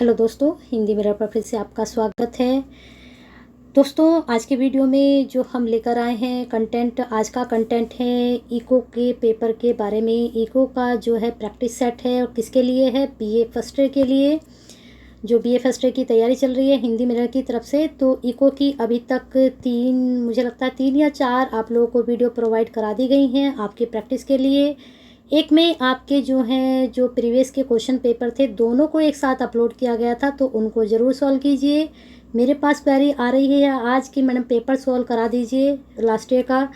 Hello दोस्तों, Hindi mirror पर फिर से आपका स्वागत है। दोस्तों, आज के वीडियो में जो हम लेकर आए हैं कंटेंट, आज का कंटेंट है इको के पेपर के बारे में। इको का जो है प्रैक्टिस सेट है और किसके लिए है? बीए फर्स्ट ईयर के लिए, जो बीए फर्स्ट ईयर की तैयारी चल रही है हिंदी मिरर की तरफ से। तो इको की अभी तक मुझे लगता है 3 या 4 आप लोगों को वीडियो प्रोवाइड करा दी गई हैं आपकी प्रैक्टिस के लिए। एक में आपके जो प्रीवियस के क्वेश्चन पेपर थे, दोनों को एक साथ अपलोड किया गया था, तो उनको ज़रूर सॉल्व कीजिए। मेरे पास क्वेरी आ रही है आज की मैडम पेपर सॉल्व करा दीजिए लास्ट ईयर का,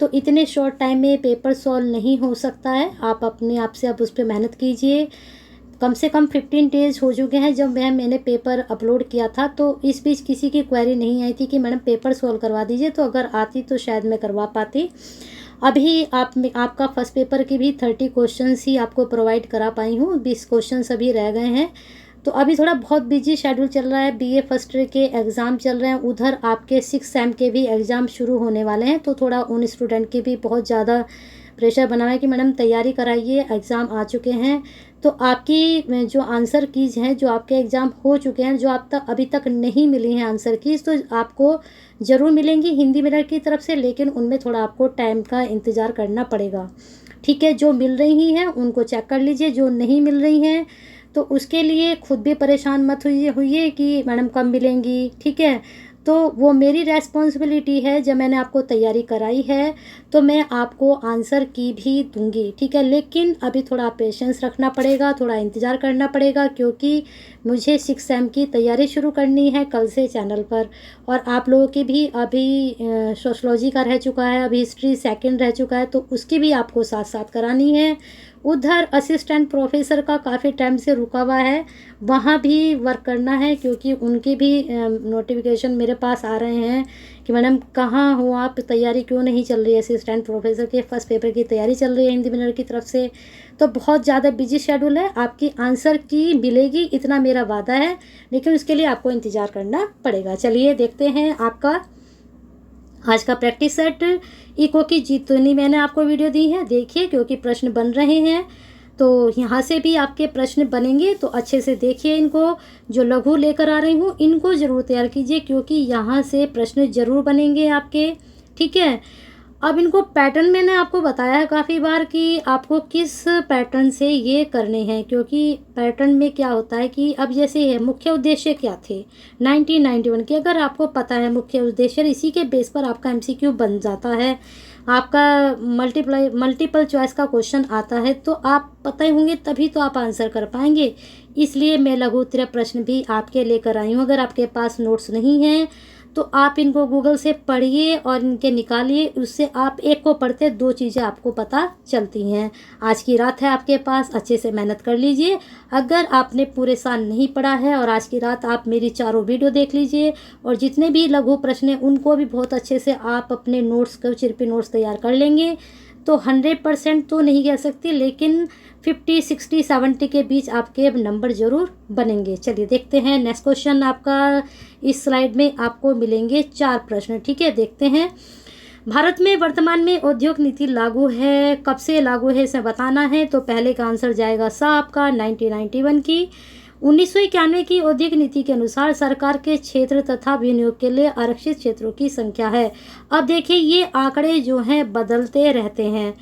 तो इतने शॉर्ट टाइम में पेपर सॉल्व नहीं हो सकता है। आप अपने आप से अब उस पर मेहनत कीजिए। कम से कम 15 डेज हो चुके हैं जब मैंने पेपर अपलोड किया था, तो इस बीच किसी की क्वेरी नहीं आई थी कि मैडम पेपर सॉल्व करवा दीजिए। तो अगर आती तो शायद मैं करवा पाती। अभी आपका फर्स्ट पेपर की भी 30 क्वेश्चंस ही आपको प्रोवाइड करा पाई हूँ, 20 क्वेश्चंस अभी रह गए हैं। तो अभी थोड़ा बहुत बिजी शेड्यूल चल रहा है, बीए फर्स्ट ईयर के एग्ज़ाम चल रहे हैं, उधर आपके 6 सेम के भी एग्ज़ाम शुरू होने वाले हैं। तो थोड़ा उन स्टूडेंट के भी बहुत ज़्यादा प्रेशर बना है कि मैडम तैयारी कराइए, एग्ज़ाम आ चुके हैं। तो आपकी जो आंसर कीज़ हैं, जो आपके एग्ज़ाम हो चुके हैं, जो आप तक अभी तक नहीं मिली हैं आंसर कीज़, तो आपको ज़रूर मिलेंगी हिंदी मिरर की तरफ से, लेकिन उनमें थोड़ा आपको टाइम का इंतज़ार करना पड़ेगा। ठीक है, जो मिल रही हैं उनको चेक कर लीजिए, जो नहीं मिल रही हैं तो उसके लिए खुद भी परेशान मत होइए कि मैडम कब मिलेंगी। ठीक है, तो वो मेरी रेस्पॉन्सिबिलिटी है, जब मैंने आपको तैयारी कराई है तो मैं आपको आंसर की भी दूंगी। ठीक है, लेकिन अभी थोड़ा पेशेंस रखना पड़ेगा, थोड़ा इंतज़ार करना पड़ेगा, क्योंकि मुझे 6 सेम की तैयारी शुरू करनी है कल से चैनल पर। और आप लोगों की भी अभी सोशलॉजी का रह चुका है, अभी हिस्ट्री सेकंड रह चुका है, तो उसकी भी आपको साथ साथ करानी है। उधर असिस्टेंट प्रोफेसर का काफ़ी टाइम से रुका हुआ है, वहाँ भी वर्क करना है, क्योंकि उनकी भी नोटिफिकेशन मेरे पास आ रहे हैं कि मैडम कहाँ हो आप, तैयारी क्यों नहीं चल रही है। असिस्टेंट प्रोफेसर के फर्स्ट पेपर की तैयारी चल रही है हिंदी मिरर की तरफ से। तो बहुत ज़्यादा बिजी शेड्यूल है, आपकी आंसर की मिलेगी इतना मेरा वादा है, लेकिन उसके लिए आपको इंतज़ार करना पड़ेगा। चलिए देखते हैं आपका आज का प्रैक्टिस सेट। इको की जितनी मैंने आपको वीडियो दी है देखिए, क्योंकि प्रश्न बन रहे हैं, तो यहाँ से भी आपके प्रश्न बनेंगे, तो अच्छे से देखिए इनको। जो लघु लेकर आ रही हूँ इनको ज़रूर तैयार कीजिए, क्योंकि यहाँ से प्रश्न ज़रूर बनेंगे आपके। ठीक है, अब इनको पैटर्न मैंने आपको बताया है काफ़ी बार कि आपको किस पैटर्न से ये करने हैं, क्योंकि पैटर्न में क्या होता है कि अब जैसे है मुख्य उद्देश्य क्या थे 1991 के, अगर आपको पता है मुख्य उद्देश्य, इसी के बेस पर आपका एमसीक्यू बन जाता है, आपका मल्टीपल चॉइस का क्वेश्चन आता है, तो आप पता ही होंगे तभी तो आप आंसर कर पाएंगे। इसलिए मैं लघु उत्तरीय प्रश्न भी आपके लेकर आई हूँ। अगर आपके पास नोट्स नहीं हैं तो आप इनको गूगल से पढ़िए और इनके निकालिए, उससे आप एक को पढ़ते 2 चीज़ें आपको पता चलती हैं। आज की रात है आपके पास, अच्छे से मेहनत कर लीजिए। अगर आपने पूरे साल नहीं पढ़ा है और आज की रात आप मेरी चारों वीडियो देख लीजिए, और जितने भी लघु प्रश्न हैं उनको भी बहुत अच्छे से आप अपने नोट्स को चिरपी नोट्स तैयार कर लेंगे, तो 100% तो नहीं कह सकती, लेकिन 50, 60, 70 के बीच आपके नंबर ज़रूर बनेंगे। चलिए देखते हैं नेक्स्ट क्वेश्चन। आपका इस स्लाइड में आपको मिलेंगे 4 प्रश्न। ठीक है, देखते हैं। भारत में वर्तमान में औद्योगिक नीति लागू है, कब से लागू है इसे बताना है। तो पहले का आंसर जाएगा सा आपका 1991 की। 1991 की औद्योगिक नीति के अनुसार सरकार के क्षेत्र तथा विनियोग के लिए आरक्षित क्षेत्रों की संख्या है। अब देखिए, ये आंकड़े जो हैं बदलते रहते हैं।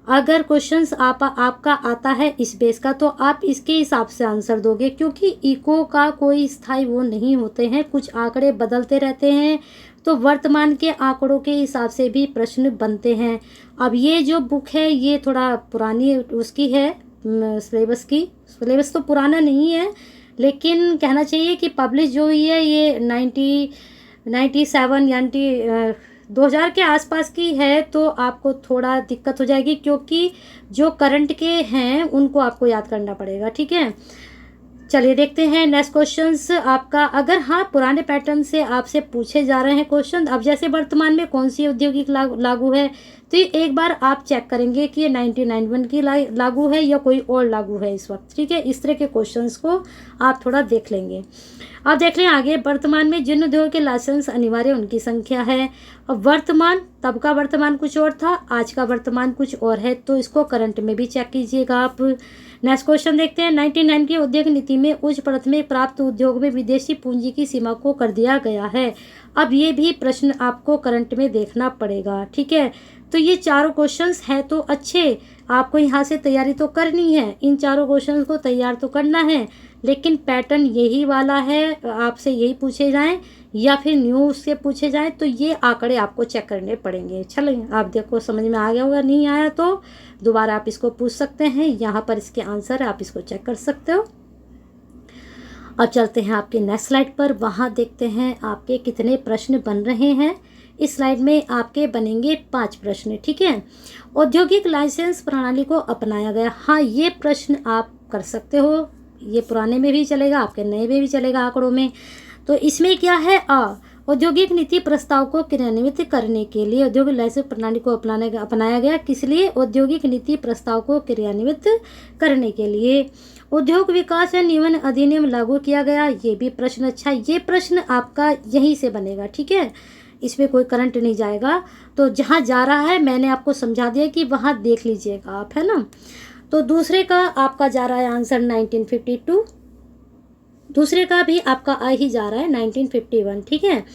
अगर क्वेश्चंस आपका आता है इस बेस का, तो आप इसके हिसाब से आंसर दोगे, क्योंकि इको का कोई स्थायी वो नहीं होते हैं, कुछ आंकड़े बदलते रहते हैं, तो वर्तमान के आंकड़ों के हिसाब से भी प्रश्न बनते हैं। अब ये जो बुक है ये थोड़ा पुरानी उसकी है, सिलेबस तो पुराना नहीं है, लेकिन कहना चाहिए कि पब्लिश जो हुई है ये 97 यानी 2000 के आसपास की है, तो आपको थोड़ा दिक्कत हो जाएगी, क्योंकि जो करंट के हैं उनको आपको याद करना पड़ेगा। ठीक है, चलिए देखते हैं नेक्स्ट क्वेश्चंस आपका। अगर हाँ पुराने पैटर्न से आपसे पूछे जा रहे हैं क्वेश्चन, अब जैसे वर्तमान में कौन सी औद्योगिक लागू है, तो ये एक बार आप चेक करेंगे कि ये 1991 की लागू है या कोई और लागू है इस वक्त, ठीक है। इस तरह के क्वेश्चंस को आप थोड़ा देख लेंगे। अब देख लें आगे, वर्तमान में जिन उद्योग के लाइसेंस अनिवार्य उनकी संख्या है। अब वर्तमान, तब का वर्तमान कुछ और था, आज का वर्तमान कुछ और है, तो इसको करंट में भी चेक कीजिएगा आप। नेक्स्ट क्वेश्चन देखते हैं। 99 की उद्योग नीति में उच्च प्राथमिक प्राप्त उद्योग में विदेशी पूंजी की सीमा को कर दिया गया है। अब ये भी प्रश्न आपको करंट में देखना पड़ेगा, ठीक है। तो ये चारों क्वेश्चंस हैं तो अच्छे, आपको यहाँ से तैयारी तो करनी है, इन चारों क्वेश्चंस को तैयार तो करना है, लेकिन पैटर्न यही वाला है, आपसे यही पूछे जाएं या फिर न्यू से पूछे जाएं, तो ये आंकड़े आपको चेक करने पड़ेंगे। चलें, आप देखो समझ में आ गया होगा, नहीं आया तो दोबारा आप इसको पूछ सकते हैं, यहाँ पर इसके आंसर है, आप इसको चेक कर सकते हो। अब चलते हैं आपके नेक्स्ट स्लाइड पर, वहाँ देखते हैं आपके कितने प्रश्न बन रहे हैं। इस स्लाइड में आपके बनेंगे 5 प्रश्न, ठीक है। औद्योगिक लाइसेंस प्रणाली को अपनाया गया, हाँ ये प्रश्न आप कर सकते हो, ये पुराने में भी चलेगा, आपके नए में भी चलेगा आंकड़ों में। तो इसमें क्या है, औद्योगिक नीति प्रस्ताव को क्रियान्वित करने के लिए औद्योगिक लाइसेंस प्रणाली को अपनाया गया, किस लिए, औद्योगिक नीति प्रस्ताव को क्रियान्वित करने के लिए। उद्योग विकास एवं नियमन अधिनियम लागू किया गया, ये भी प्रश्न अच्छा, ये प्रश्न आपका यहीं से बनेगा, ठीक है, इसमें कोई करंट नहीं जाएगा। तो जहाँ जा रहा है मैंने आपको समझा दिया कि वहाँ देख लीजिएगा आप, है ना। तो दूसरे का आपका जा रहा है आंसर 1952, दूसरे का भी आपका आ ही जा रहा है 1951, ठीक है।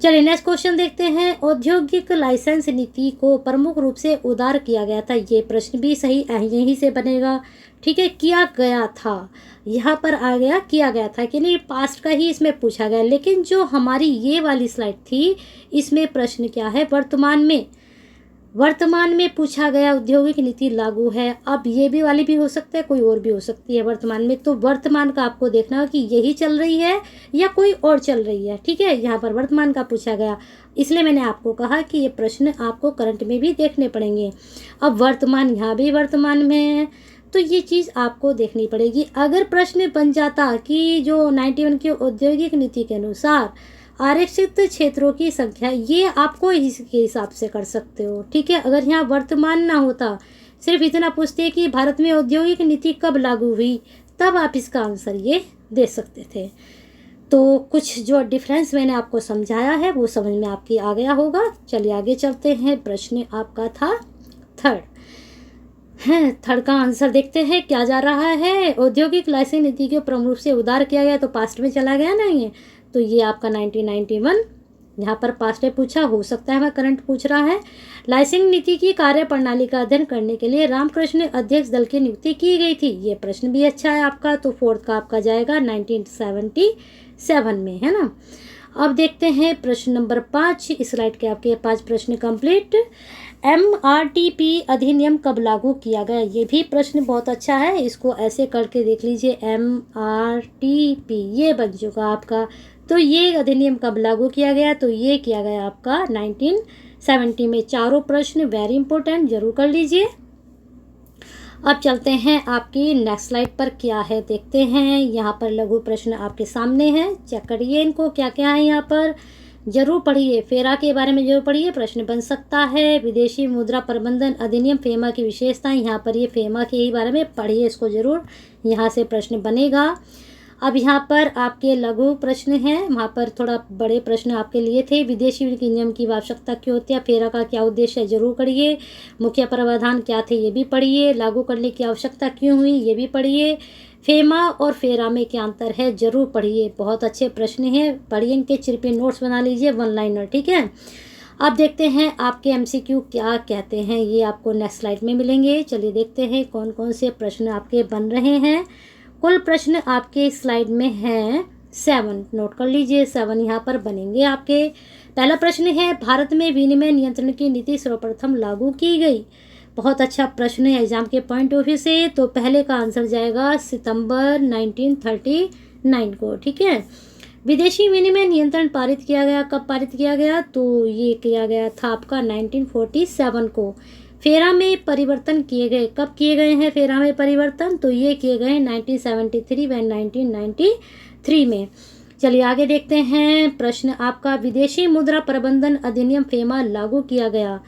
चलिए नेक्स्ट क्वेश्चन देखते हैं। औद्योगिक लाइसेंस नीति को प्रमुख रूप से उदार किया गया था, ये प्रश्न भी सही यहीं से बनेगा, ठीक है। किया गया था, यहाँ पर आ गया किया गया था कि नहीं, पास्ट का ही इसमें पूछा गया, लेकिन जो हमारी ये वाली स्लाइड थी इसमें प्रश्न क्या है, वर्तमान में पूछा गया औद्योगिक नीति लागू है। अब ये भी वाली भी हो सकता है, कोई और भी हो सकती है वर्तमान में, तो वर्तमान का आपको देखना हो कि यही चल रही है या कोई और चल रही है, ठीक है। यहाँ पर वर्तमान का पूछा गया, इसलिए मैंने आपको कहा कि ये प्रश्न आपको करंट में भी देखने पड़ेंगे। अब वर्तमान यहाँ भी वर्तमान में है, तो ये चीज़ आपको देखनी पड़ेगी। अगर प्रश्न बन जाता कि जो 91 की औद्योगिक नीति के अनुसार आरक्षित क्षेत्रों की संख्या, ये आपको इसके हिसाब से कर सकते हो, ठीक है। अगर यहाँ वर्तमान ना होता, सिर्फ इतना पूछते कि भारत में औद्योगिक नीति कब लागू हुई, तब आप इसका आंसर ये दे सकते थे। तो कुछ जो डिफरेंस मैंने आपको समझाया है वो समझ में आपकी आ गया होगा। चलिए आगे चलते हैं, प्रश्न आपका था थर्ड का आंसर देखते हैं क्या जा रहा है। औद्योगिक लाइसेंस नीति को प्रमुख रूप से उदार किया गया, तो पास्ट में चला गया ना ये, तो ये आपका 1991 यहाँ पर पास्ट में पूछा, हो सकता है मैं करंट पूछ रहा है। लाइसेंस नीति की कार्य प्रणाली का अध्ययन करने के लिए रामकृष्ण अध्यक्ष दल की नियुक्ति की गई थी, ये प्रश्न भी अच्छा है आपका, तो फोर्थ का आपका जाएगा 1977 में, है ना। अब देखते हैं प्रश्न नंबर 5, इस स्लाइड के आपके 5 प्रश्न कंप्लीट। MRTP अधिनियम कब लागू किया गया, ये भी प्रश्न बहुत अच्छा है, इसको ऐसे करके देख लीजिए, MRTP ये बन चुका आपका। तो ये अधिनियम कब लागू किया गया, तो ये किया गया आपका 1970 में। चारों प्रश्न वेरी इंपॉर्टेंट, जरूर कर लीजिए। अब चलते हैं आपकी नेक्स्ट स्लाइड पर, क्या है देखते हैं। यहाँ पर लघु प्रश्न आपके सामने हैं, चेक करिए इनको क्या क्या है, यहाँ पर जरूर पढ़िए। फेरा के बारे में जरूर पढ़िए, प्रश्न बन सकता है। विदेशी मुद्रा प्रबंधन अधिनियम, फेमा की विशेषताएं, यहाँ पर ये फेमा के ही बारे में पढ़िए, इसको जरूर, यहाँ से प्रश्न बनेगा। अब यहाँ पर आपके लघु प्रश्न हैं, वहाँ पर थोड़ा बड़े प्रश्न आपके लिए थे। विदेशी नियम की आवश्यकता क्यों होती है, फेरा का क्या उद्देश्य है, जरूर पढ़िए। मुख्य प्रावधान क्या थे, ये भी पढ़िए। लागू करने की आवश्यकता क्यों हुई, ये भी पढ़िए। फेमा और फेरा में क्या अंतर है, जरूर पढ़िए, बहुत अच्छे प्रश्न हैं, पढ़िए, इनके चिरपे नोट्स बना लीजिए, 1 लाइनर, ठीक है। अब देखते हैं आपके MCQ क्या कहते हैं, ये आपको नेक्स्ट स्लाइड में मिलेंगे। चलिए देखते हैं कौन कौन से प्रश्न आपके बन रहे हैं। कुल प्रश्न आपके स्लाइड में हैं 7, नोट कर लीजिए, 7 यहाँ पर बनेंगे आपके। पहला प्रश्न है, भारत में विनिमय नियंत्रण की नीति सर्वप्रथम लागू की गई, बहुत अच्छा प्रश्न है एग्जाम के पॉइंट ऑफ व्यू से। तो पहले का आंसर जाएगा सितंबर 1939 को, ठीक है। विदेशी विनिमय नियंत्रण पारित किया गया, कब पारित किया गया, तो ये किया गया था आपका 1947 को। फेरा में परिवर्तन किए गए, कब किए गए हैं फेरा में परिवर्तन, तो ये किए गए 1973 व 1993 में। चलिए आगे देखते हैं प्रश्न आपका, विदेशी मुद्रा प्रबंधन अधिनियम फेमा लागू किया गया,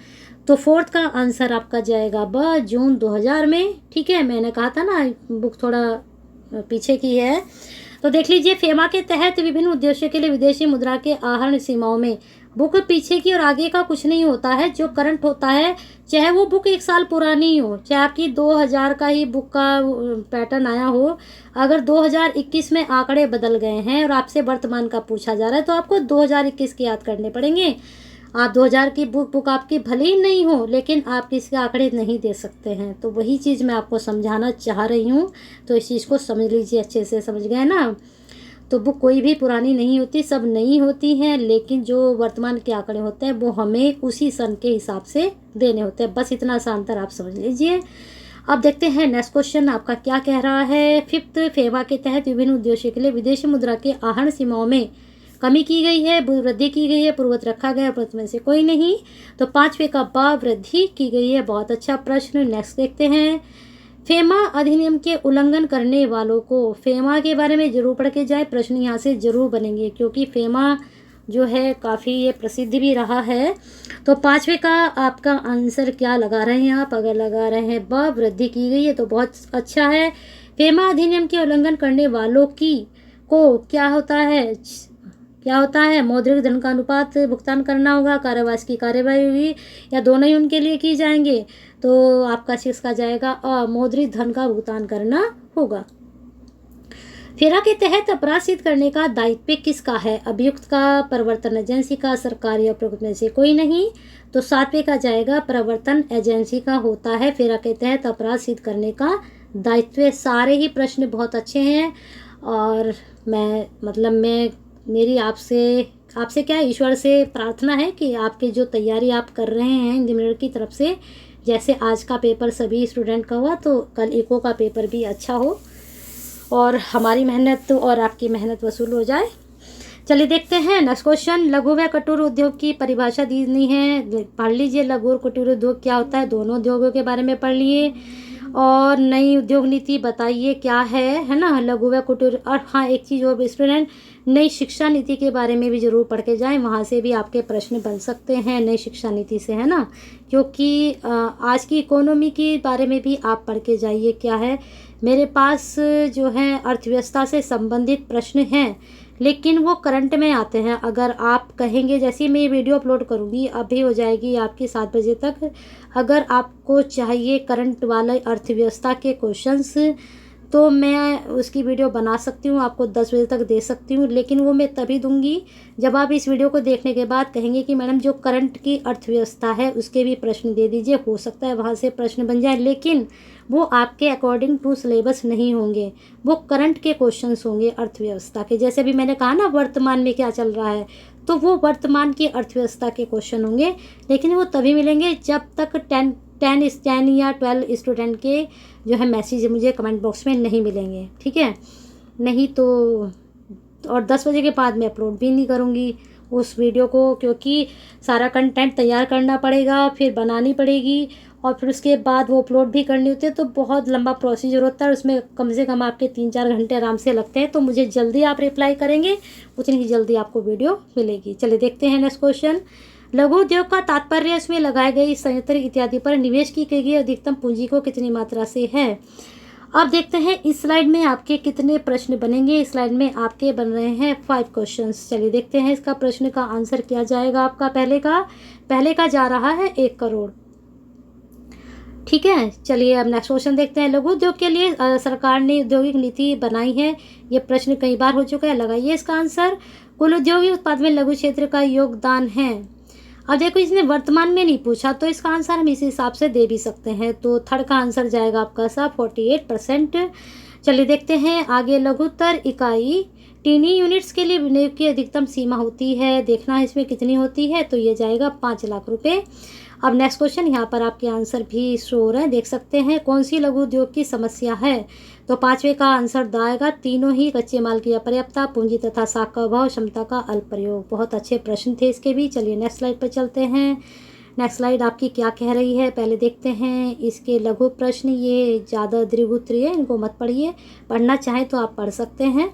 तो फोर्थ का आंसर आपका जाएगा ब, जून 2000 में। ठीक है, मैंने कहा था ना बुक थोड़ा पीछे की है। तो देख लीजिए, फेमा के तहत विभिन्न उद्देश्यों के लिए विदेशी मुद्रा के आहरण सीमाओं में बुक पीछे की और आगे का कुछ नहीं होता है। जो करंट होता है, चाहे वो बुक 1 साल पुरानी हो, चाहे आपकी 2000 का ही बुक का पैटर्न आया हो, अगर 2021 में आंकड़े बदल गए हैं और आपसे वर्तमान का पूछा जा रहा है तो आपको 2021 के याद करने पड़ेंगे। आप 2000 की बुक आपकी भले ही नहीं हो, लेकिन आप किसी आंकड़े नहीं दे सकते हैं। तो वही चीज़ मैं आपको समझाना चाह रही हूँ, तो इस चीज़ को समझ लीजिए, अच्छे से समझ गए ना। तो बुक कोई भी पुरानी नहीं होती, सब नई होती हैं, लेकिन जो वर्तमान के आंकड़े होते हैं वो हमें उसी सन के हिसाब से देने होते हैं। बस इतना सा अंतर आप समझ लीजिए। अब देखते हैं नेक्स्ट क्वेश्चन आपका क्या कह रहा है। फिफ्थ, फेमा के तहत विभिन्न उद्देश्यों के लिए विदेशी मुद्रा के आहरण सीमाओं में कमी की गई है, वृद्धि की गई है, पूर्ववत रखा गया है, प्रश्न में से कोई नहीं। तो 5वें का ब, वृद्धि की गई है। बहुत अच्छा प्रश्न। नेक्स्ट देखते हैं। फेमा अधिनियम के उल्लंघन करने वालों को, फेमा के बारे में जरूर पढ़ के जाए, प्रश्न यहाँ से जरूर बनेंगे, क्योंकि फेमा जो है काफ़ी ये प्रसिद्ध भी रहा है। तो 5वें का आपका आंसर क्या लगा रहे हैं आप? अगर लगा रहे हैं ब, वृद्धि की गई है, तो बहुत अच्छा है। फेमा अधिनियम के उल्लंघन करने वालों की को क्या होता है? मौद्रिक धन का अनुपात भुगतान करना होगा, कारावास की कार्यवाही होगी, या दोनों ही उनके लिए की जाएंगे? तो आपका 6 का जाएगा अ, मौद्रिक धन का भुगतान करना होगा। फेरा के तहत अपराध सिद्ध करने का दायित्व किसका है? अभियुक्त का, प्रवर्तन एजेंसी का, सरकार या प्रभुत्व में से कोई नहीं। तो 7वें का जाएगा प्रवर्तन एजेंसी का होता है फेरा के तहत अपराध सिद्ध करने का दायित्व। सारे ही प्रश्न बहुत अच्छे हैं, और मेरी आपसे क्या, ईश्वर से प्रार्थना है कि आपकी जो तैयारी आप कर रहे हैं हिंदी मीडियम की तरफ से, जैसे आज का पेपर सभी स्टूडेंट का हुआ, तो कल इको का पेपर भी अच्छा हो और हमारी मेहनत और आपकी मेहनत वसूल हो जाए। चलिए देखते हैं नेक्स्ट क्वेश्चन। लघु व कुटीर उद्योग की परिभाषा दी नहीं है, पढ़ लीजिए। लघु और कुटीर उद्योग क्या होता है, दोनों उद्योगों के बारे में पढ़ लिए। और नई उद्योग नीति बताइए क्या है ना, लघु व कुटीर। और हाँ, एक चीज़ और स्टूडेंट, नई शिक्षा नीति के बारे में भी ज़रूर पढ़ के जाएं, वहाँ से भी आपके प्रश्न बन सकते हैं नई शिक्षा नीति से, है ना। क्योंकि आज की इकोनॉमी के बारे में भी आप पढ़ के जाइए क्या है। मेरे पास जो है अर्थव्यवस्था से संबंधित प्रश्न हैं, लेकिन वो करंट में आते हैं। अगर आप कहेंगे, जैसे मैं ये वीडियो अपलोड करूँगी, अभी हो जाएगी आपकी 7 बजे तक, अगर आपको चाहिए करंट वाले अर्थव्यवस्था के क्वेश्चंस, तो मैं उसकी वीडियो बना सकती हूँ, आपको 10 बजे तक दे सकती हूँ। लेकिन वो मैं तभी दूंगी जब आप इस वीडियो को देखने के बाद कहेंगे कि मैडम जो करंट की अर्थव्यवस्था है उसके भी प्रश्न दे दीजिए। हो सकता है वहाँ से प्रश्न बन जाए, लेकिन वो आपके अकॉर्डिंग टू सिलेबस नहीं होंगे, वो करंट के क्वेश्चंस होंगे अर्थव्यवस्था के। जैसे अभी मैंने कहा ना वर्तमान में क्या चल रहा है, तो वो वर्तमान की अर्थव्यवस्था के क्वेश्चन होंगे। लेकिन वो तभी मिलेंगे जब तक 10 या 12 स्टूडेंट के जो है मैसेज मुझे कमेंट बॉक्स में नहीं मिलेंगे, ठीक है। नहीं तो और 10 बजे के बाद मैं अपलोड भी नहीं करूँगी उस वीडियो को, क्योंकि सारा कंटेंट तैयार करना पड़ेगा, फिर बनानी पड़ेगी, और फिर उसके बाद वो अपलोड भी करनी होती है। तो बहुत लंबा प्रोसीजर होता है, उसमें कम से कम आपके 3-4 घंटे आराम से लगते हैं। तो मुझे जल्दी आप रिप्लाई करेंगे, उतनी ही जल्दी आपको वीडियो मिलेगी। चलिए देखते हैं नेक्स्ट क्वेश्चन। लघु उद्योग का तात्पर्य उसमें लगाए गए संयंत्र इत्यादि पर निवेश की गई अधिकतम पूंजी को कितनी मात्रा से है। अब देखते हैं इस स्लाइड में आपके कितने प्रश्न बनेंगे। इस स्लाइड में आपके बन रहे हैं 5 क्वेश्चंस। चलिए देखते हैं इसका प्रश्न का आंसर क्या जाएगा आपका। पहले का जा रहा है 1 करोड़, ठीक है। चलिए अब नेक्स्ट क्वेश्चन देखते हैं। लघु उद्योग के लिए सरकार ने औद्योगिक नीति बनाई है, ये प्रश्न कई बार हो चुका है, लगाइए इसका आंसर। कुल औद्योगिक उत्पाद में लघु क्षेत्र का योगदान है। अब देखो, इसने वर्तमान में नहीं पूछा, तो इसका आंसर हम इस हिसाब से दे भी सकते हैं। तो थर्ड का आंसर जाएगा आपका 48%। चलिए देखते हैं आगे। लघुतर इकाई टीनी यूनिट्स के लिए विनियोग की अधिकतम सीमा होती है, देखना है इसमें कितनी होती है। तो ये जाएगा 5 लाख रुपए। अब नेक्स्ट क्वेश्चन, यहाँ पर आपके आंसर भी शो हो रहे हैं, देख सकते हैं। कौन सी लघु उद्योग की समस्या है? तो 5वें का आंसर आएगा तीनों ही, कच्चे माल की अपर्याप्तता, पूंजी तथा साख का अभाव, क्षमता का अल्प प्रयोग। बहुत अच्छे प्रश्न थे इसके भी। चलिए नेक्स्ट स्लाइड पर चलते हैं। नेक्स्ट स्लाइड आपकी क्या कह रही है, पहले देखते हैं इसके लघु प्रश्न। ये ज़्यादा दीर्घ उत्तरीय है, इनको मत पढ़िए, पढ़ना चाहें तो आप पढ़ सकते हैं।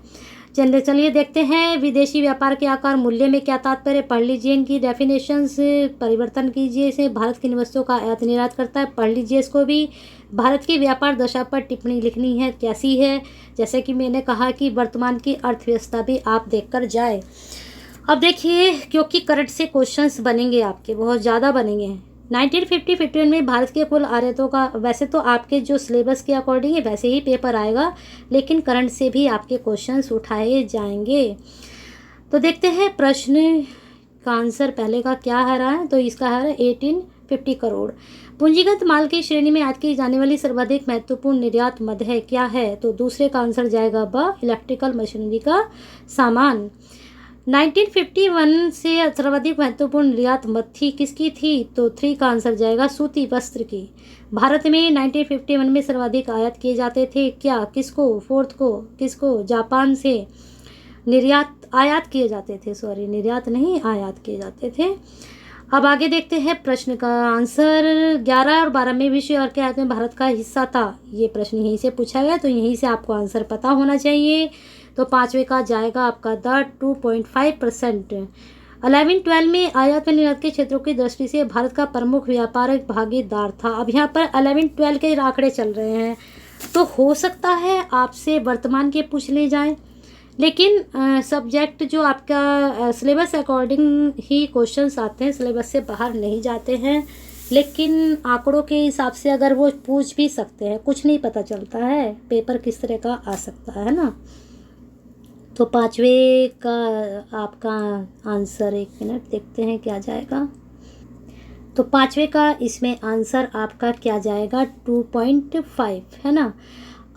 चलिए देखते हैं विदेशी व्यापार के आकार मूल्य में क्या तात्पर्य, पढ़ लीजिए इनकी डेफिनेशंस, परिवर्तन कीजिए इसे। भारत किन वस्तुओं का आयात निर्यात करता है, पढ़ लीजिए इसको भी। भारत की व्यापार दशा पर टिप्पणी लिखनी है, कैसी है, जैसे कि मैंने कहा कि वर्तमान की अर्थव्यवस्था भी आप देखकर जाए। अब देखिए, क्योंकि करंट से क्वेश्चंस बनेंगे आपके, बहुत ज़्यादा बनेंगे। 1950-51 में भारत के कुल आयातों का, वैसे तो आपके जो सिलेबस के अकॉर्डिंग है वैसे ही पेपर आएगा, लेकिन करंट से भी आपके क्वेश्चंस उठाए जाएंगे। तो देखते हैं प्रश्न का आंसर पहले का क्या है रहा है। तो इसका है 1850 करोड़। पूंजीगत माल की श्रेणी में याद की जाने वाली सर्वाधिक महत्वपूर्ण निर्यात मद है, क्या है? तो दूसरे का आंसर जाएगा ब, इलेक्ट्रिकल मशीनरी का सामान। 1951 से सर्वाधिक महत्वपूर्ण निर्यात मद थी, किसकी थी? तो 3 का आंसर जाएगा सूती वस्त्र की। भारत में 1951 में सर्वाधिक आयात किए जाते थे, क्या? किसको? फोर्थ को किसको? जापान से आयात किए जाते थे, सॉरी निर्यात नहीं, आयात किए जाते थे। अब आगे देखते हैं प्रश्न का आंसर। 11 और 12वें विश्व युद्ध के आयत में भारत का हिस्सा था, ये प्रश्न यहीं से पूछा गया, तो यहीं से आपको आंसर पता होना चाहिए। तो 5वें का जाएगा आपका द 2.5%। 11-12 में आयात व निर्यात के क्षेत्रों की दृष्टि से भारत का प्रमुख व्यापारिक भागीदार था। अब यहाँ पर 11-12 के आंकड़े चल रहे हैं, तो हो सकता है आपसे वर्तमान के पूछ ले जाए, लेकिन सब्जेक्ट जो आपका सिलेबस अकॉर्डिंग ही क्वेश्चंस आते हैं, सिलेबस से बाहर नहीं जाते हैं। लेकिन आंकड़ों के हिसाब से अगर वो पूछ भी सकते हैं, कुछ नहीं पता चलता है पेपर किस तरह का आ सकता है ना। तो 5वें का आपका आंसर, 1 मिनट देखते हैं क्या जाएगा। तो 5वें का इसमें आंसर आपका क्या जाएगा? 2.5 है ना।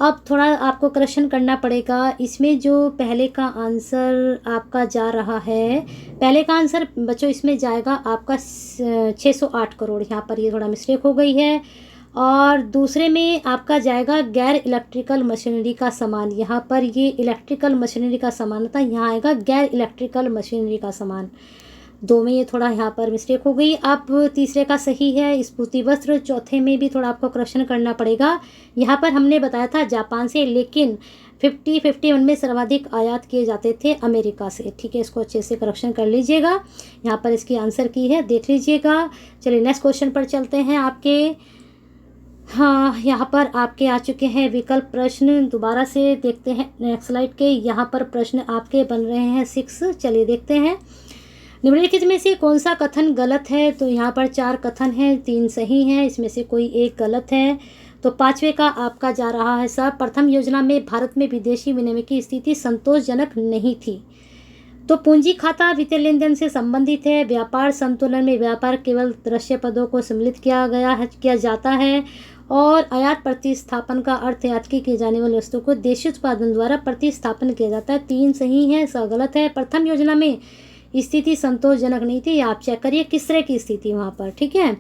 अब थोड़ा आपको करेक्शन करना पड़ेगा इसमें। जो पहले का आंसर आपका जा रहा है, पहले का आंसर बच्चों इसमें जाएगा आपका 608 करोड़, यहाँ पर ये थोड़ा मिस्टेक हो गई है। और दूसरे में आपका जाएगा गैर इलेक्ट्रिकल मशीनरी का सामान, यहाँ पर ये इलेक्ट्रिकल मशीनरी का सामान था, यहाँ आएगा गैर इलेक्ट्रिकल मशीनरी का सामान। 2 में ये थोड़ा यहाँ पर मिस्टेक हो गई। अब तीसरे का सही है स्फूर्ति वस्त्र। चौथे में भी थोड़ा आपको करेक्शन करना पड़ेगा। यहाँ पर हमने बताया था जापान से, लेकिन 51 में सर्वाधिक आयात किए जाते थे अमेरिका से। ठीक है, इसको अच्छे से करेक्शन कर लीजिएगा। यहाँ पर इसकी आंसर की है, देख लीजिएगा। चलिए नेक्स्ट क्वेश्चन पर चलते हैं आपके। हाँ, यहाँ पर आपके आ चुके हैं विकल्प प्रश्न। दोबारा से देखते हैं नेक्स्ट स्लाइड के। यहाँ पर प्रश्न आपके बन रहे हैं 6। चलिए देखते हैं। निम्नलिखित में से कौन सा कथन गलत है? तो यहाँ पर 4 कथन हैं, 3 सही हैं, इसमें से कोई एक गलत है। तो 5वें का आपका जा रहा है सब। प्रथम योजना में भारत में विदेशी विनिमय की स्थिति संतोषजनक नहीं थी। तो पूंजी खाता वित्तीय लेन देन से संबंधित है। व्यापार संतुलन में व्यापार केवल दृश्य पदों को सम्मिलित किया जाता है। और आयात प्रतिस्थापन का अर्थ आयात की जाने वाली वस्तु को देशी उत्पादन द्वारा प्रतिस्थापन किया जाता है। 3 सही है, स गलत है। प्रथम योजना में स्थिति संतोषजनक नहीं थी, आप चेक करिए किस तरह की स्थिति वहाँ पर। ठीक है,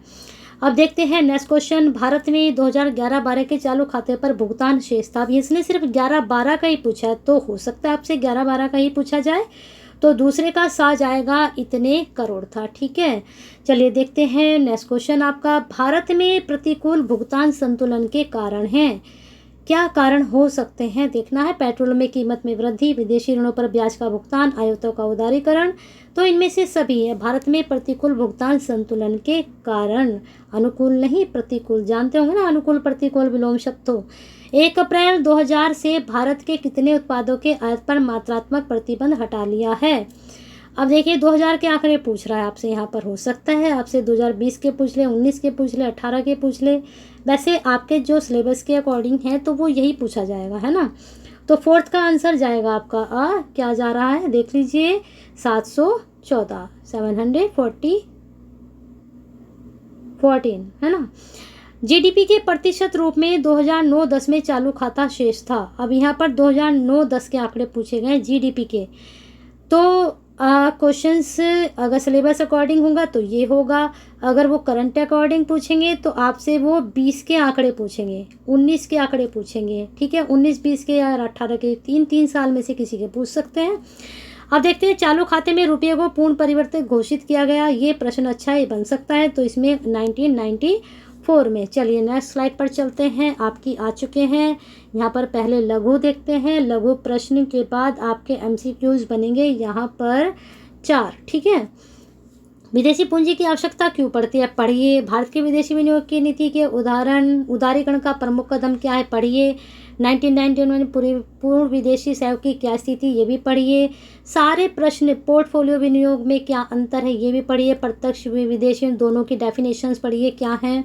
अब देखते हैं नेक्स्ट क्वेश्चन। भारत में 2011-12 के चालू खाते पर भुगतान शेष था। अब इसने सिर्फ 11-12 का ही पूछा है, तो हो सकता है आपसे 11-12 का ही पूछा जाए। तो दूसरे का सा जाएगा इतने करोड़ था। ठीक है, चलिए देखते हैं नेक्स्ट क्वेश्चन आपका। भारत में प्रतिकूल भुगतान संतुलन के कारण हैं, क्या कारण हो सकते हैं देखना है। पेट्रोल में कीमत में वृद्धि, विदेशी ऋणों पर ब्याज का भुगतान, आयातों का उदारीकरण। तो इनमें से सभी है। भारत में प्रतिकूल भुगतान संतुलन के कारण, अनुकूल नहीं प्रतिकूल, जानते होंगे ना अनुकूल प्रतिकूल विलोम शब्द। तो 1 अप्रैल 2000 से भारत के कितने उत्पादों के आयात पर मात्रात्मक प्रतिबंध हटा लिया है? अब देखिए 2000 के आंकड़े पूछ रहा है आपसे, यहाँ पर हो सकता है आपसे 2020 के पूछ ले, 19 के पूछ ले, 18 के पूछ ले। वैसे आपके जो सिलेबस के अकॉर्डिंग है तो वो यही पूछा जाएगा, है ना। तो 4th का आंसर जाएगा आपका क्या जा रहा है देख लीजिए, 714 714 है ना। जीडीपी के प्रतिशत रूप में 2009-10 में चालू खाता शेष था। अब यहाँ पर 2009-10 के आंकड़े पूछे गए जीडीपी के। तो क्वेश्चंस अगर सिलेबस अकॉर्डिंग होगा तो ये होगा, अगर वो करंट अकॉर्डिंग पूछेंगे तो आपसे वो 20 के आंकड़े पूछेंगे, 19 के आंकड़े पूछेंगे। ठीक है, 19, 20 के या 18 के, 3 साल में से किसी के पूछ सकते हैं। अब देखते हैं चालू खाते में रुपये को पूर्ण परिवर्तित घोषित किया गया, ये प्रश्न अच्छा ही बन सकता है। तो इसमें 1994 4 में। चलिए नेक्स्ट स्लाइड पर चलते हैं, आपकी आ चुके हैं। यहाँ पर पहले लघु देखते हैं, लघु प्रश्न के बाद आपके MCQs बनेंगे यहाँ पर 4, ठीक है। विदेशी पूंजी की आवश्यकता क्यों पड़ती है, पढ़िए। भारत के विदेशी विनियोग की नीति के उदारीकरण का प्रमुख कदम क्या है, पढ़िए। 1991 में पूर्ण विदेशी सहयोग की क्या स्थिति, ये भी पढ़िए। सारे प्रश्न, पोर्टफोलियो विनियोग में क्या अंतर है, ये भी पढ़िए। प्रत्यक्ष विदेशी दोनों की डेफिनेशंस पढ़िए क्या हैं।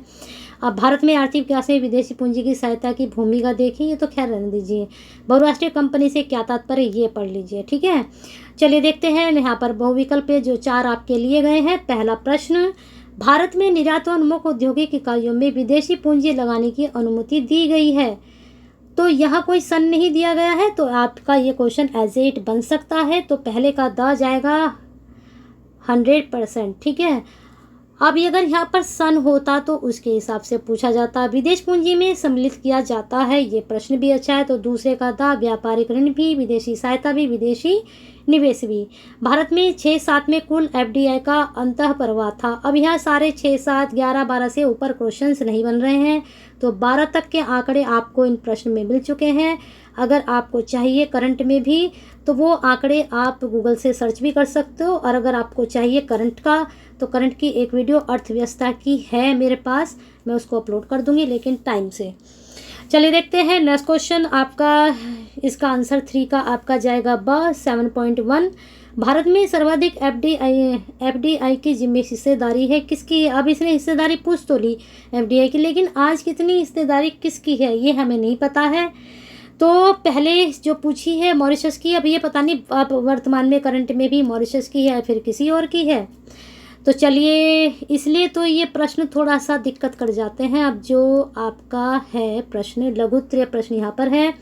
अब भारत में आर्थिक विकास में विदेशी पूंजी की सहायता की भूमिका देखिए, ये तो खैर रहने दीजिए। बहुराष्ट्रीय कंपनी से क्या तात्पर्य, ये पढ़ लीजिए, ठीक है। चलिए देखते हैं, यहाँ पर बहुविकल्प पे जो 4 आपके लिए गए हैं। पहला प्रश्न, भारत में निर्यातोन्मुख औद्योगिक इकाइयों में विदेशी पूंजी लगाने की अनुमति दी गई है, तो यहाँ कोई सन नहीं दिया गया है, तो आपका ये क्वेश्चन एज इट बन सकता है। तो पहले का द जाएगा 100%, ठीक है। अब अगर यहाँ पर सन होता तो उसके हिसाब से पूछा जाता। विदेश पूंजी में सम्मिलित किया जाता है, ये प्रश्न भी अच्छा है, तो दूसरे का द व्यापारिक ऋण भी, विदेशी सहायता भी, विदेशी निवेश भी। भारत में 6-7 में कुल FDI का अंतः प्रवाह था। अब यहाँ सारे 6, 7, 11, 12 से ऊपर क्वेश्चंस नहीं बन रहे हैं, तो 12 तक के आंकड़े आपको इन प्रश्न में मिल चुके हैं। अगर आपको चाहिए करंट में भी, तो वो आंकड़े आप गूगल से सर्च भी कर सकते हो, और अगर आपको चाहिए करंट का, तो करंट की एक वीडियो अर्थव्यवस्था की है मेरे पास, मैं उसको अपलोड कर दूंगी, लेकिन टाइम से। चलिए देखते हैं नेक्स्ट क्वेश्चन आपका, इसका आंसर 3 का आपका जाएगा 7.1। भारत में सर्वाधिक FDI की जिम्मे हिस्सेदारी है किसकी। अब इसने हिस्सेदारी पूछ तो ली FDI की, लेकिन आज कितनी हिस्सेदारी किसकी है ये हमें नहीं पता है। तो पहले जो पूछी है मॉरिशस की, अब ये पता नहीं अब वर्तमान में करंट में भी मॉरिशस की है फिर किसी और की है। तो चलिए, इसलिए तो ये प्रश्न थोड़ा सा दिक्कत कर जाते हैं। अब जो आपका है प्रश्न, लघुत्तरीय प्रश्न यहाँ पर है।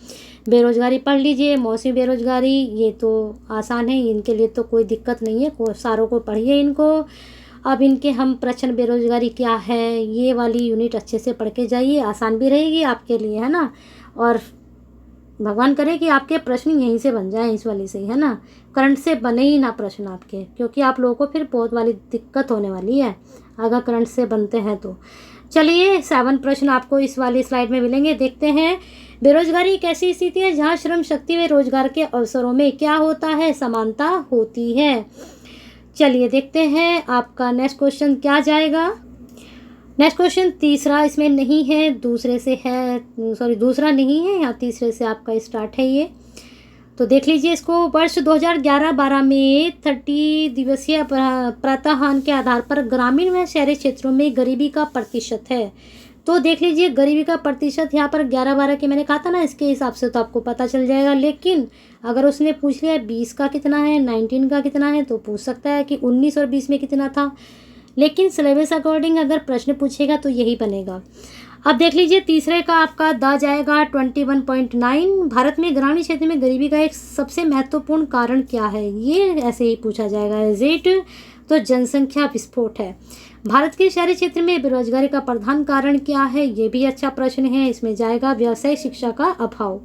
बेरोजगारी पढ़ लीजिए, मौसमी बेरोजगारी, ये तो आसान है, इनके लिए तो कोई दिक्कत नहीं है, सारों को पढ़िए इनको। अब इनके हम प्रश्न बेरोजगारी क्या है, ये वाली यूनिट अच्छे से पढ़ के जाइए, आसान भी रहेगी आपके लिए, है ना। और भगवान करे कि आपके प्रश्न यहीं से बन जाए, इस वाली से ही, है ना। करंट से बने ही ना प्रश्न आपके, क्योंकि आप लोगों को फिर बहुत वाली दिक्कत होने वाली है अगर करंट से बनते हैं तो। चलिए 7 प्रश्न आपको इस वाली स्लाइड में मिलेंगे, देखते हैं। बेरोजगारी एक ऐसी स्थिति है जहाँ श्रम शक्ति व रोजगार के अवसरों में क्या होता है, समानता होती है। चलिए देखते हैं आपका नेक्स्ट क्वेश्चन क्या जाएगा। नेक्स्ट क्वेश्चन तीसरा इसमें नहीं है, दूसरे से है, सॉरी दूसरा नहीं है, यहाँ तीसरे से आपका स्टार्ट है ये। तो देख लीजिए इसको। वर्ष 2011-12 में 30 दिवसीय प्रातःहान के आधार पर ग्रामीण व शहरी क्षेत्रों में गरीबी का प्रतिशत है। तो देख लीजिए गरीबी का प्रतिशत यहाँ पर 11-12 के मैंने कहा था ना, इसके हिसाब से तो आपको पता चल जाएगा। लेकिन अगर उसने पूछ लिया 20 का कितना है, 19 का कितना है, तो पूछ सकता है कि 19 और 20 में कितना था। लेकिन सिलेबस अकॉर्डिंग अगर प्रश्न पूछेगा तो यही बनेगा। अब देख लीजिए तीसरे का आपका द जाएगा 21.9। भारत में ग्रामीण क्षेत्र में गरीबी का एक सबसे महत्वपूर्ण कारण क्या है, ये ऐसे ही पूछा जाएगा। इज इट, तो जनसंख्या विस्फोट है। भारत के शहरी क्षेत्र में बेरोजगारी का प्रधान कारण क्या है, ये भी अच्छा प्रश्न है, इसमें जाएगा व्यावसायिक शिक्षा का अभाव।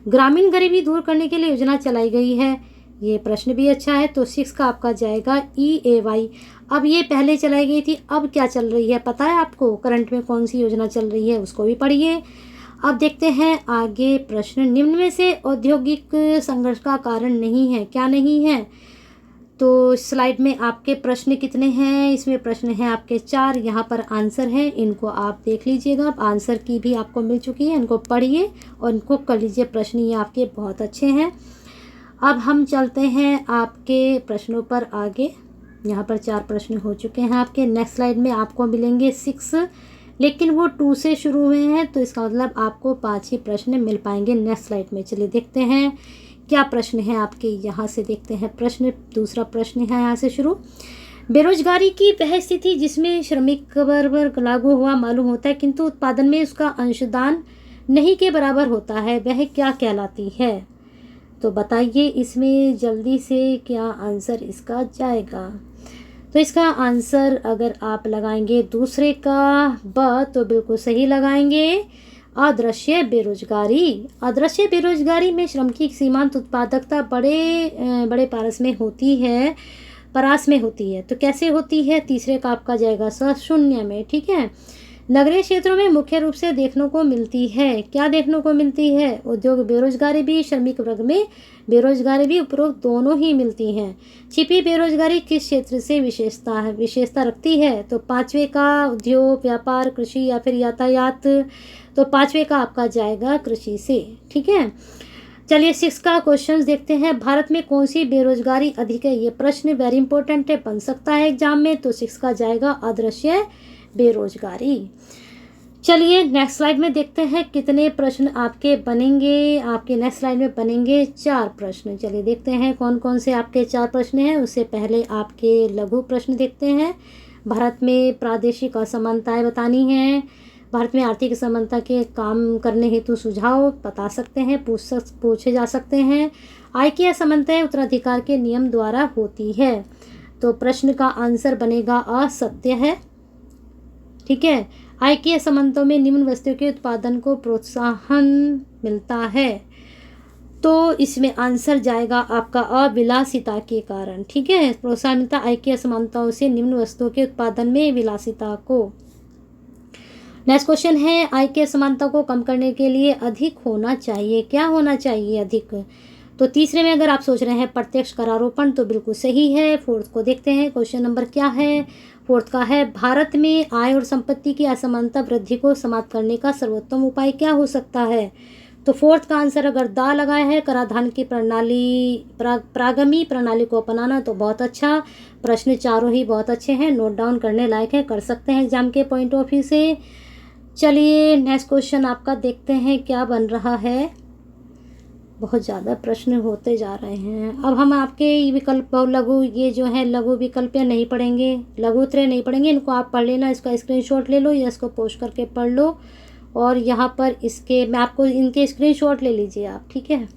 ग्रामीण गरीबी दूर करने के लिए योजना चलाई गई है, ये प्रश्न भी अच्छा है। तो 6 का आपका जाएगा EAY। अब ये पहले चलाई गई थी, अब क्या चल रही है पता है आपको, करंट में कौन सी योजना चल रही है उसको भी पढ़िए। अब देखते हैं आगे प्रश्न। निम्न में से औद्योगिक संघर्ष का कारण नहीं है, क्या नहीं है। तो स्लाइड में आपके प्रश्न कितने हैं, इसमें प्रश्न हैं आपके 4, यहाँ पर आंसर है, इनको आप देख लीजिएगा। आंसर की भी आपको मिल चुकी है, इनको पढ़िए और इनको कर लीजिए प्रश्न, ये आपके बहुत अच्छे हैं। अब हम चलते हैं आपके प्रश्नों पर आगे। यहाँ पर 4 प्रश्न हो चुके हैं आपके। नेक्स्ट स्लाइड में आपको मिलेंगे 6, लेकिन वो 2 से शुरू हुए हैं, तो इसका मतलब आपको 5 ही प्रश्न मिल पाएंगे नेक्स्ट स्लाइड में। चलिए देखते हैं क्या प्रश्न है आपके, यहाँ से देखते हैं प्रश्न। दूसरा प्रश्न है यहाँ से शुरू। बेरोजगारी की वह स्थिति जिसमें श्रमिक वर्ग लागू हुआ मालूम होता है, किंतु उत्पादन में उसका अंशदान नहीं के बराबर होता है, वह क्या कहलाती है। तो बताइए इसमें जल्दी से क्या आंसर इसका जाएगा। तो इसका आंसर अगर आप लगाएंगे दूसरे का ब, तो बिल्कुल सही लगाएंगे, अदृश्य बेरोजगारी। अदृश्य बेरोजगारी में श्रम की सीमांत उत्पादकता बड़े पारस में होती है, परास में होती है। तो कैसे होती है, तीसरे का आपका जाएगा 0 में, ठीक है। नगरीय क्षेत्रों में मुख्य रूप से देखने को मिलती है, क्या देखने को मिलती है? उद्योग बेरोजगारी भी, श्रमिक वर्ग में बेरोजगारी भी, उपरोक्त दोनों ही मिलती हैं। छिपी बेरोजगारी किस क्षेत्र से विशेषता रखती है? तो पांचवे का उद्योग, व्यापार, कृषि या फिर यातायात। तो पांचवे का आपका जाएगा कृषि से। ठीक है, चलिए 6 का क्वेश्चन देखते हैं। भारत में कौन सी बेरोजगारी अधिक है? ये प्रश्न वेरी इंपॉर्टेंट है, बन सकता है एग्जाम में। तो 6 का जाएगा अदृश्य बेरोजगारी। चलिए नेक्स्ट स्लाइड में देखते हैं कितने प्रश्न आपके बनेंगे। आपके नेक्स्ट स्लाइड में बनेंगे 4 प्रश्न। चलिए देखते हैं कौन कौन से आपके 4 प्रश्न हैं। उससे पहले आपके लघु प्रश्न देखते हैं। भारत में प्रादेशिक असमानताएं बतानी हैं। भारत में आर्थिक असमानता के काम करने हेतु सुझाव बता सकते हैं, पूछे जा सकते हैं। आय की असमानताएं उत्तराधिकार के नियम द्वारा होती है। तो प्रश्न का आंसर बनेगा असत्य है। ठीक है, आय की असमानताओं में निम्न वस्तुओं के उत्पादन को प्रोत्साहन मिलता है। तो इसमें आंसर जाएगा आपका अविलासिता के कारण। ठीक है, प्रोत्साहन मिलता आय की असमानताओं से निम्न वस्तुओं के उत्पादन में विलासिता को। नेक्स्ट क्वेश्चन है, आय की असमानता को कम करने के लिए अधिक होना चाहिए। क्या होना चाहिए? अधिक। तो तीसरे में अगर आप सोच रहे हैं प्रत्यक्ष करारोपण, तो बिल्कुल सही है। फोर्थ को देखते हैं, क्वेश्चन नंबर क्या है? फोर्थ का है, भारत में आय और संपत्ति की असमानता वृद्धि को समाप्त करने का सर्वोत्तम उपाय क्या हो सकता है? तो फोर्थ का आंसर अगर दा लगाया है, कराधान की प्रणाली, प्रागमी प्रणाली को अपनाना, तो बहुत अच्छा। प्रश्न चारों ही बहुत अच्छे हैं, नोट डाउन करने लायक है, कर सकते हैं एग्जाम के पॉइंट ऑफ व्यू से। चलिए नेक्स्ट क्वेश्चन आपका देखते हैं क्या बन रहा है। बहुत ज़्यादा प्रश्न होते जा रहे हैं। अब हम आपके विकल्प और लघु, ये जो है लघु विकल्प नहीं पढ़ेंगे, लघु उत्तरे नहीं पढ़ेंगे। इनको आप पढ़ लेना, इसका स्क्रीनशॉट ले लो या इसको पोस्ट करके पढ़ लो। और यहाँ पर इसके मैं आपको इनके स्क्रीनशॉट ले लीजिए आप। ठीक है,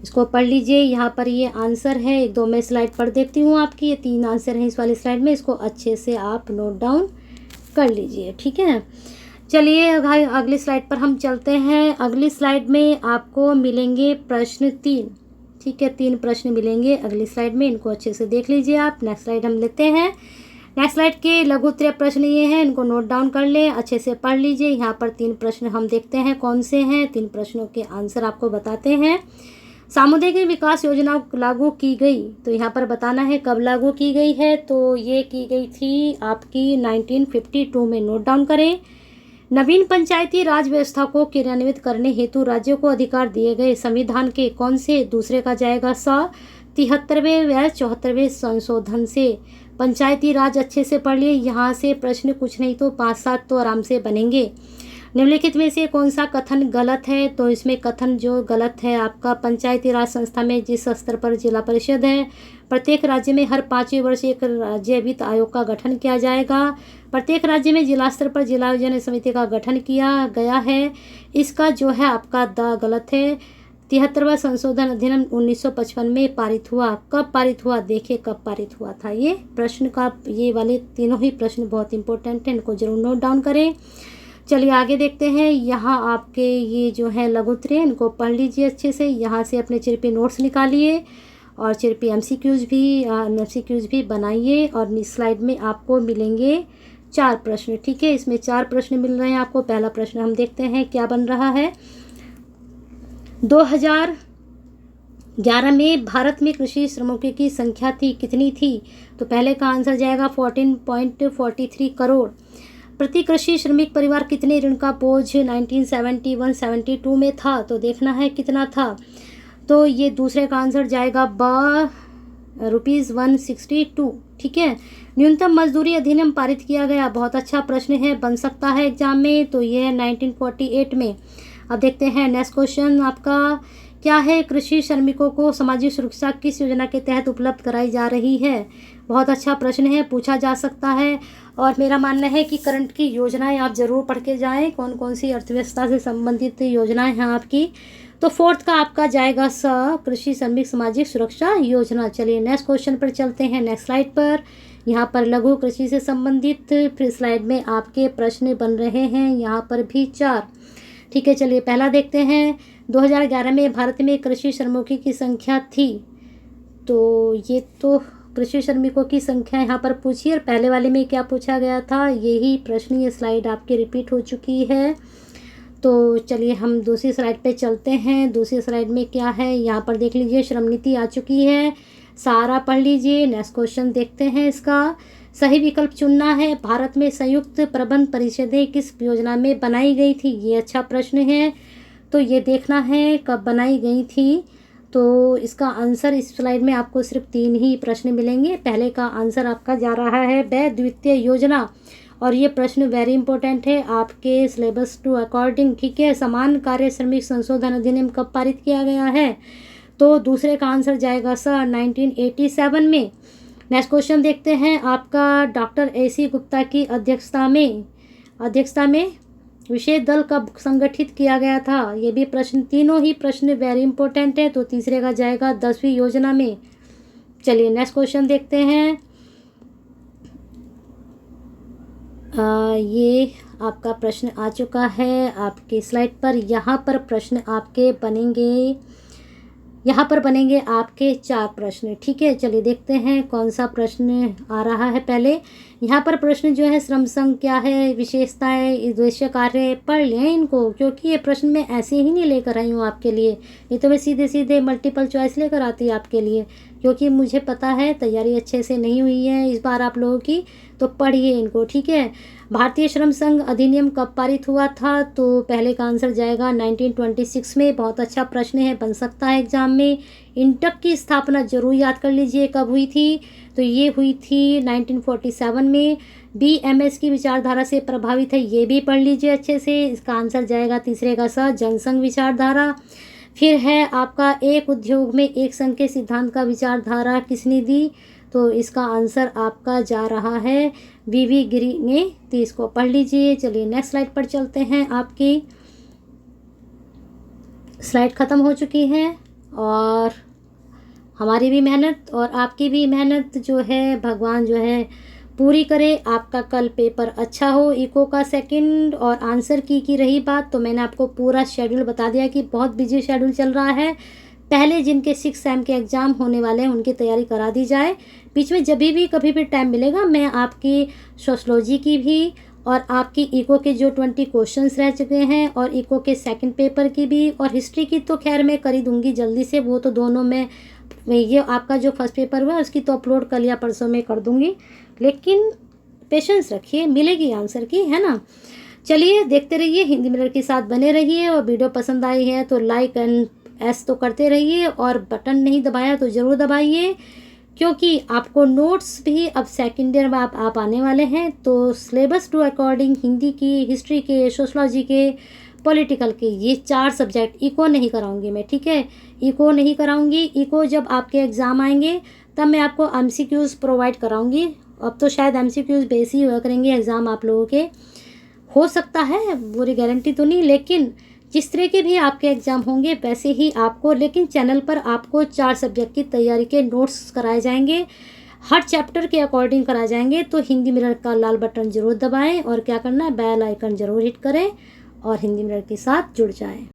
इसको पढ़ लीजिए। यहाँ पर ये आंसर है, 1 2 मैं स्लाइड पढ़ देती हूँ आपकी। ये 3 आंसर हैं इस वाली स्लाइड में, इसको अच्छे से आप नोट डाउन कर लीजिए। ठीक है, चलिए अगली स्लाइड पर हम चलते हैं। अगली स्लाइड में आपको मिलेंगे प्रश्न 3। ठीक है, 3 प्रश्न मिलेंगे अगली स्लाइड में, इनको अच्छे से देख लीजिए आप। नेक्स्ट स्लाइड हम लेते हैं। नेक्स्ट स्लाइड के लघु उत्तरीय प्रश्न ये हैं, इनको नोट डाउन कर लें, अच्छे से पढ़ लीजिए। यहाँ पर 3 प्रश्न हम देखते हैं कौन से हैं। 3 प्रश्नों के आंसर आपको बताते हैं। सामुदायिक विकास योजना लागू की गई, तो यहाँ पर बताना है कब लागू की गई है। तो ये की गई थी आपकी 1952 में, नोट डाउन करें। नवीन पंचायती राज व्यवस्था को क्रियान्वित करने हेतु राज्यों को अधिकार दिए गए संविधान के कौन से? दूसरे का जाएगा 73वें व 74वें संशोधन से। पंचायती राज अच्छे से पढ़ लिए। यहाँ से प्रश्न कुछ नहीं तो 5-7 तो आराम से बनेंगे। निम्नलिखित में से कौन सा कथन गलत है? तो इसमें कथन जो गलत है आपका, पंचायती राज संस्था में जिस स्तर पर जिला परिषद है, प्रत्येक राज्य में हर 5वें वर्ष एक राज्य वित्त आयोग का गठन किया जाएगा। प्रत्येक राज्य में जिला स्तर पर जिला योजना समिति का गठन किया गया है। इसका जो है आपका द गलत है। 73वां संशोधन अधिनियम 1955 में पारित हुआ। कब पारित हुआ? देखिए कब पारित हुआ था। ये प्रश्न का, ये वाले तीनों ही प्रश्न बहुत इंपॉर्टेंट हैं, इनको जरूर नोट डाउन करें। चलिए आगे देखते हैं। यहाँ आपके ये जो है लघु उत्तरीय, इनको पढ़ लीजिए अच्छे से। यहाँ से अपने चिरपी नोट्स निकालिए और चिरपी एमसीक्यूज भी बनाइए। और इस स्लाइड में आपको मिलेंगे 4 प्रश्न। ठीक है, इसमें 4 प्रश्न मिल रहे हैं आपको। पहला प्रश्न हम देखते हैं क्या बन रहा है। 2011 में भारत में कृषि श्रमिकों की संख्या थी, कितनी थी? तो पहले का आंसर जाएगा 14.43 करोड़। प्रति कृषि श्रमिक परिवार कितने ऋण का बोझ 1971-72 में था? तो देखना है कितना था। तो ये दूसरे का आंसर जाएगा ₹162। ठीक है, न्यूनतम मजदूरी अधिनियम पारित किया गया, बहुत अच्छा प्रश्न है, बन सकता है एग्जाम में। तो ये है 1948 में। अब देखते हैं नेक्स्ट क्वेश्चन आपका क्या है। कृषि श्रमिकों को सामाजिक सुरक्षा किस योजना के तहत उपलब्ध कराई जा रही है? बहुत अच्छा प्रश्न है, पूछा जा सकता है। और मेरा मानना है कि करंट की योजनाएं आप ज़रूर पढ़ के जाएं, कौन कौन सी अर्थव्यवस्था से संबंधित योजनाएं हैं आपकी। तो फोर्थ का आपका जाएगा कृषि श्रमिक सामाजिक सुरक्षा योजना। चलिए नेक्स्ट क्वेश्चन पर चलते हैं। नेक्स्ट स्लाइड पर यहाँ पर लघु कृषि से संबंधित फिर स्लाइड में आपके प्रश्न बन रहे हैं, यहाँ पर भी 4। ठीक है, चलिए पहला देखते हैं। 2011 में भारत में कृषि श्रमिकों की संख्या थी, तो ये तो कृषि श्रमिकों की संख्या यहाँ पर पूछी है। और पहले वाले में क्या पूछा गया था, यही प्रश्न, ये स्लाइड आपकी रिपीट हो चुकी है। तो चलिए हम दूसरी स्लाइड पे चलते हैं। दूसरी स्लाइड में क्या है, यहाँ पर देख लीजिए श्रम नीति आ चुकी है, सारा पढ़ लीजिए। नेक्स्ट क्वेश्चन देखते हैं इसका। सही विकल्प चुनना है। भारत में संयुक्त प्रबंध परिषदें किस योजना में बनाई गई थी, ये अच्छा प्रश्न है। तो ये देखना है कब बनाई गई थी। तो इसका आंसर इस स्लाइड में आपको सिर्फ 3 ही प्रश्न मिलेंगे। पहले का आंसर आपका जा रहा है वह द्वितीय योजना, और ये प्रश्न वेरी इंपॉर्टेंट है आपके सिलेबस टू अकॉर्डिंग, ठीक है। समान कार्य श्रमिक संशोधन अधिनियम कब पारित किया गया है, तो दूसरे का आंसर जाएगा सर 1987 में। नेक्स्ट क्वेश्चन देखते हैं आपका। डॉक्टर AC गुप्ता की अध्यक्षता में विशेष दल कब संगठित किया गया था, ये भी प्रश्न, तीनों ही प्रश्न वेरी इंपॉर्टेंट है। तो तीसरे का जाएगा 10वीं योजना में। चलिए नेक्स्ट क्वेश्चन देखते हैं। ये आपका प्रश्न आ चुका है आपकी स्लाइड पर। यहाँ पर प्रश्न आपके बनेंगे, यहाँ पर बनेंगे आपके 4 प्रश्न, ठीक है। चलिए देखते हैं कौन सा प्रश्न आ रहा है। पहले यहाँ पर प्रश्न जो है श्रम संघ क्या है, विशेषताएं, उद्देश्य कार्य, पढ़ लें इनको, क्योंकि ये प्रश्न मैं ऐसे ही नहीं लेकर आई हूँ आपके लिए। ये तो मैं सीधे सीधे मल्टीपल चॉइस लेकर आती है आपके लिए, क्योंकि मुझे पता है तैयारी अच्छे से नहीं हुई है इस बार आप लोगों की। तो पढ़िए इनको, ठीक है। भारतीय श्रम संघ अधिनियम कब पारित हुआ था, तो पहले का आंसर जाएगा 1926 में। बहुत अच्छा प्रश्न है, बन सकता है एग्जाम में। इंटक की स्थापना जरूर याद कर लीजिए कब हुई थी, तो ये हुई थी 1947 में। BMS की विचारधारा से प्रभावित है, ये भी पढ़ लीजिए अच्छे से। इसका आंसर जाएगा तीसरे का सर जनसंघ विचारधारा। फिर है आपका एक उद्योग में एक संघ के सिद्धांत का विचारधारा किसने दी, तो इसका आंसर आपका जा रहा है VV गिरी ने। तो इसको पढ़ लीजिए। चलिए नेक्स्ट स्लाइड पर चलते हैं। आपकी स्लाइड ख़त्म हो चुकी है, और हमारी भी मेहनत और आपकी भी मेहनत जो है भगवान जो है पूरी करे। आपका कल पेपर अच्छा हो इको का सेकंड। और आंसर की रही बात, तो मैंने आपको पूरा शेड्यूल बता दिया कि बहुत बिजी शेड्यूल चल रहा है। पहले जिनके 6 सेम के एग्ज़ाम होने वाले हैं उनकी तैयारी करा दी जाए। बीच में जब भी कभी भी टाइम मिलेगा मैं आपकी सोशलॉजी की भी और आपकी इको के जो 20 क्वेश्चंस रह चुके हैं और इको के सेकंड पेपर की भी, और हिस्ट्री की तो खैर मैं कर ही दूंगी जल्दी से। वो तो दोनों में, ये आपका जो फर्स्ट पेपर हुआ उसकी तो अपलोड कल या परसों में कर दूंगी, लेकिन पेशेंस रखिए, मिलेगी आंसर की, है ना। चलिए देखते रहिए, हिंदी मिरर के साथ बने रहिए। और वीडियो पसंद आई है तो लाइक एंड एस तो करते रहिए, और बटन नहीं दबाया तो ज़रूर दबाइए, क्योंकि आपको नोट्स भी अब सेकेंड ईयर में आप आने वाले हैं। तो सिलेबस टू अकॉर्डिंग हिंदी की, हिस्ट्री के, सोशलॉजी के, पॉलिटिकल के, ये 4 सब्जेक्ट इको नहीं कराऊंगी मैं, ठीक है। इको नहीं कराऊंगी। इको जब आपके एग्ज़ाम आएंगे तब मैं आपको MCQs प्रोवाइड कराऊंगी। अब तो शायद MCQs बेस ही हुआ करेंगे एग्ज़ाम आप लोगों के, हो सकता है, पूरी गारंटी तो नहीं, लेकिन जिस तरह के भी आपके एग्ज़ाम होंगे वैसे ही आपको, लेकिन चैनल पर आपको 4 सब्जेक्ट की तैयारी के नोट्स कराए जाएंगे, हर चैप्टर के अकॉर्डिंग कराए जाएंगे। तो हिंदी मिरर का लाल बटन ज़रूर दबाएं, और क्या करना है, बेल आइकन ज़रूर हिट करें, और हिंदी मिरर के साथ जुड़ जाएं।